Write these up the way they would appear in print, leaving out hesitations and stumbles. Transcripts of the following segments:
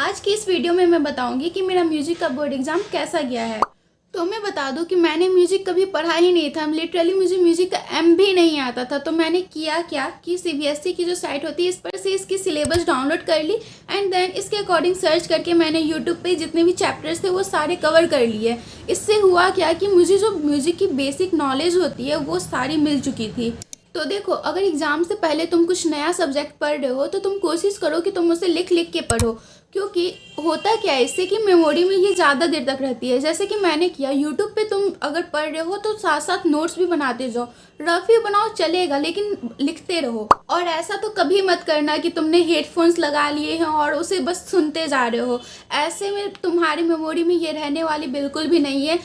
आज की इस वीडियो में मैं बताऊंगी कि मेरा म्यूजिक का बोर्ड एग्जाम कैसा गया है। तो मैं बता दूं कि मैंने म्यूजिक कभी पढ़ा ही नहीं था। लिटरली मुझे म्यूजिक का एम भी नहीं आता था। तो मैंने किया क्या कि सीबीएसई की जो साइट होती है इस पर से इसकी सिलेबस डाउनलोड कर ली एंड देन इसके अकॉर्डिंग सर्च करके मैंने यूट्यूब पे जितने भी चैप्टर्स थे वो सारे कवर कर लिए। इससे हुआ क्या कि मुझे जो म्यूजिक की बेसिक नॉलेज होती है वो सारी मिल चुकी थी। तो देखो, अगर एग्जाम से पहले तुम कुछ नया सब्जेक्ट पढ़ रहे हो तो तुम कोशिश करो कि तुम उसे लिख लिख के पढ़ो, क्योंकि होता क्या है इससे कि मेमोरी में ये ज़्यादा देर तक रहती है। जैसे कि मैंने किया, यूट्यूब पे तुम अगर पढ़ रहे हो तो साथ साथ नोट्स भी बनाते जाओ। रफ ही बनाओ चलेगा, लेकिन लिखते रहो। और ऐसा तो कभी मत करना कि तुमने हेडफोन्स लगा लिए हैं और उसे बस सुनते जा रहे हो। ऐसे में तुम्हारी मेमोरी में ये रहने वाली बिल्कुल भी नहीं है।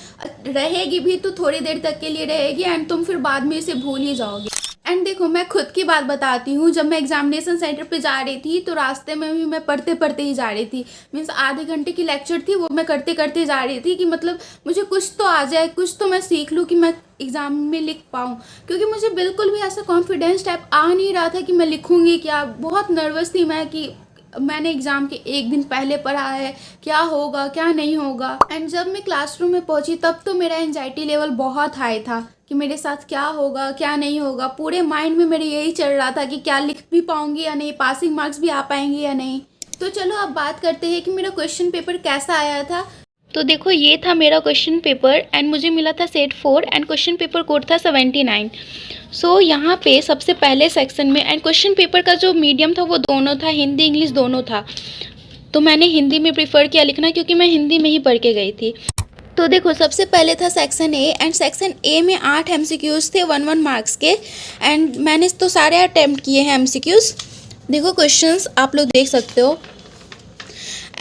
रहेगी भी तो थोड़ी देर तक के लिए रहेगी एंड तुम फिर बाद में इसे भूल ही जाओगे। एंड देखो, मैं खुद की बात बताती हूँ। जब मैं एग्जामिनेशन सेंटर पे जा रही थी तो रास्ते में भी मैं पढ़ते पढ़ते ही जा रही थी। मीन्स आधे घंटे की लेक्चर थी वो मैं करते करते जा रही थी कि मतलब मुझे कुछ तो आ जाए, कुछ तो मैं सीख लूँ कि मैं एग्ज़ाम में लिख पाऊँ। क्योंकि मुझे बिल्कुल भी ऐसा कॉन्फिडेंस टाइप आ नहीं रहा था कि मैं लिखूँगी क्या। बहुत नर्वस थी मैं कि मैंने एग्ज़ाम के एक दिन पहले पढ़ा है, क्या होगा क्या नहीं होगा। एंड जब मैं क्लासरूम में पहुंची तब तो मेरा एंजाइटी लेवल बहुत हाई था कि मेरे साथ क्या होगा क्या नहीं होगा। पूरे माइंड में मेरे यही चल रहा था कि क्या लिख भी पाऊंगी या नहीं, पासिंग मार्क्स भी आ पाएंगे या नहीं। तो चलो अब बात करते हैं कि मेरा क्वेश्चन पेपर कैसा आया था। तो देखो, ये था मेरा क्वेश्चन पेपर एंड मुझे मिला था set 4 and question paper code था 79। सो यहाँ पे सबसे पहले सेक्शन में एंड क्वेश्चन पेपर का जो मीडियम था वो दोनों था, हिंदी इंग्लिश दोनों था। तो मैंने हिंदी में प्रीफर किया लिखना क्योंकि मैं हिंदी में ही पढ़ के गई थी। तो देखो, सबसे पहले था section A and section A में 8 एमसीक्यूज़ थे 1-1 मार्क्स के। एंड मैंने तो सारे अटेम्प्ट किए हैं एमसीक्यूज़। देखो क्वेश्चंस आप लोग देख सकते हो।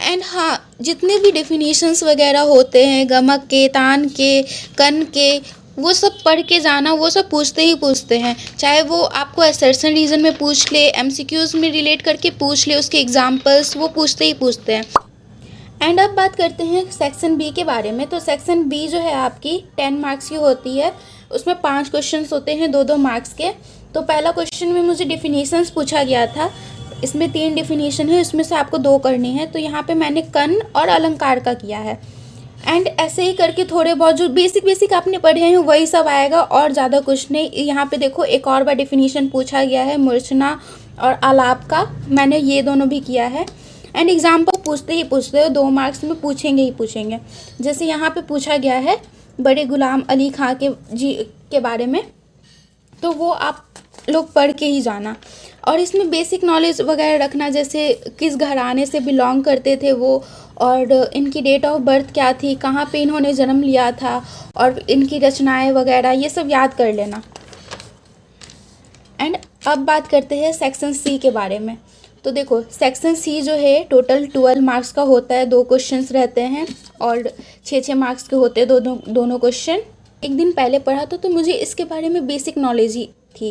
एंड हाँ, जितने भी डेफिनेशंस वगैरह होते हैं गमक के, तान के, कन के, वो सब पढ़ के जाना। वो सब पूछते ही पूछते हैं, चाहे वो आपको असर्शन रीजन में पूछ ले, एमसीक्यूज़ में रिलेट करके पूछ ले, उसके एग्जांपल्स वो पूछते ही पूछते हैं। एंड अब बात करते हैं सेक्शन बी के बारे में। तो सेक्शन बी जो है आपकी 10 मार्क्स की होती है। उसमें 5 क्वेश्चंस होते हैं 2-2 मार्क्स के। तो पहला क्वेश्चन में मुझे डेफिनेशंस पूछा गया था। इसमें 3 डेफिनेशन है, उसमें से आपको 2 करनी है। तो यहाँ पे मैंने कन और अलंकार का किया है। एंड ऐसे ही करके थोड़े बहुत जो बेसिक आपने पढ़े हैं वही सब आएगा और ज़्यादा कुछ नहीं। यहाँ पे देखो एक और बार डेफिनेशन पूछा गया है मूर्छना और आलाप का। मैंने ये दोनों भी किया है। एंड एग्जाम्पल पूछते ही पूछते हो, 2 मार्क्स में पूछेंगे ही पूछेंगे। जैसे यहाँ पे पूछा गया है बड़े गुलाम अली खां के बारे में, तो वो आप लोग पढ़ के ही जाना। और इसमें बेसिक नॉलेज वगैरह रखना, जैसे किस घराने से बिलोंग करते थे वो, और इनकी डेट ऑफ बर्थ क्या थी, कहाँ पे इन्होंने जन्म लिया था, और इनकी रचनाएं वगैरह ये सब याद कर लेना। एंड अब बात करते हैं सेक्शन सी के बारे में। तो देखो, सेक्शन सी जो है टोटल 12 मार्क्स का होता है। 2 क्वेश्चंस रहते हैं और 6-6 मार्क्स के होते हैं दोनों क्वेश्चन। एक दिन पहले पढ़ा तो मुझे इसके बारे में बेसिक नॉलेज ही थी।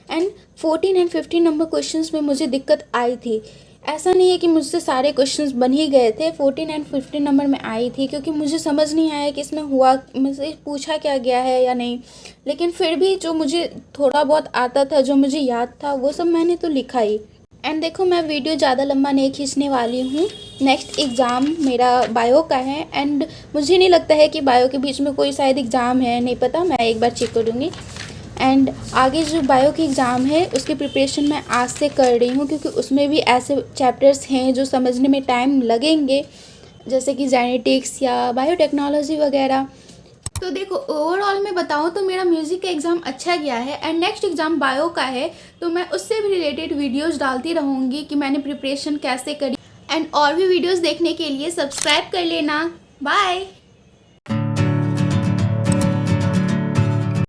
एंड 14 एंड 15 नंबर क्वेश्चंस में मुझे दिक्कत आई थी। ऐसा नहीं है कि मुझसे सारे क्वेश्चंस बन ही गए थे, 14 एंड 15 नंबर में आई थी क्योंकि मुझे समझ नहीं आया कि इसमें हुआ, मुझसे पूछा क्या गया है या नहीं। लेकिन फिर भी जो मुझे थोड़ा बहुत आता था, जो मुझे याद था, वो सब मैंने तो लिखा ही। एंड देखो, मैं वीडियो ज़्यादा लंबा नहीं खींचने वाली हूँ। नेक्स्ट एग्ज़ाम मेरा बायो का है एंड मुझे नहीं लगता है कि बायो के बीच में कोई शायद एग्ज़ाम है, नहीं पता, मैं एक बार चेक करूँगी। एंड आगे जो बायो की एग्ज़ाम है उसकी प्रिपरेशन मैं आज से कर रही हूँ क्योंकि उसमें भी ऐसे चैप्टर्स हैं जो समझने में टाइम लगेंगे, जैसे कि जेनेटिक्स या बायोटेक्नोलॉजी वगैरह। तो देखो, ओवरऑल मैं बताऊँ तो मेरा म्यूज़िक का एग्ज़ाम अच्छा गया है एंड नेक्स्ट एग्ज़ाम बायो का है। तो मैं उससे भी रिलेटेड वीडियोस डालती रहूँगी कि मैंने प्रिपरेशन कैसे करी। एंड और भी वीडियोस देखने के लिए सब्सक्राइब कर लेना। बाय।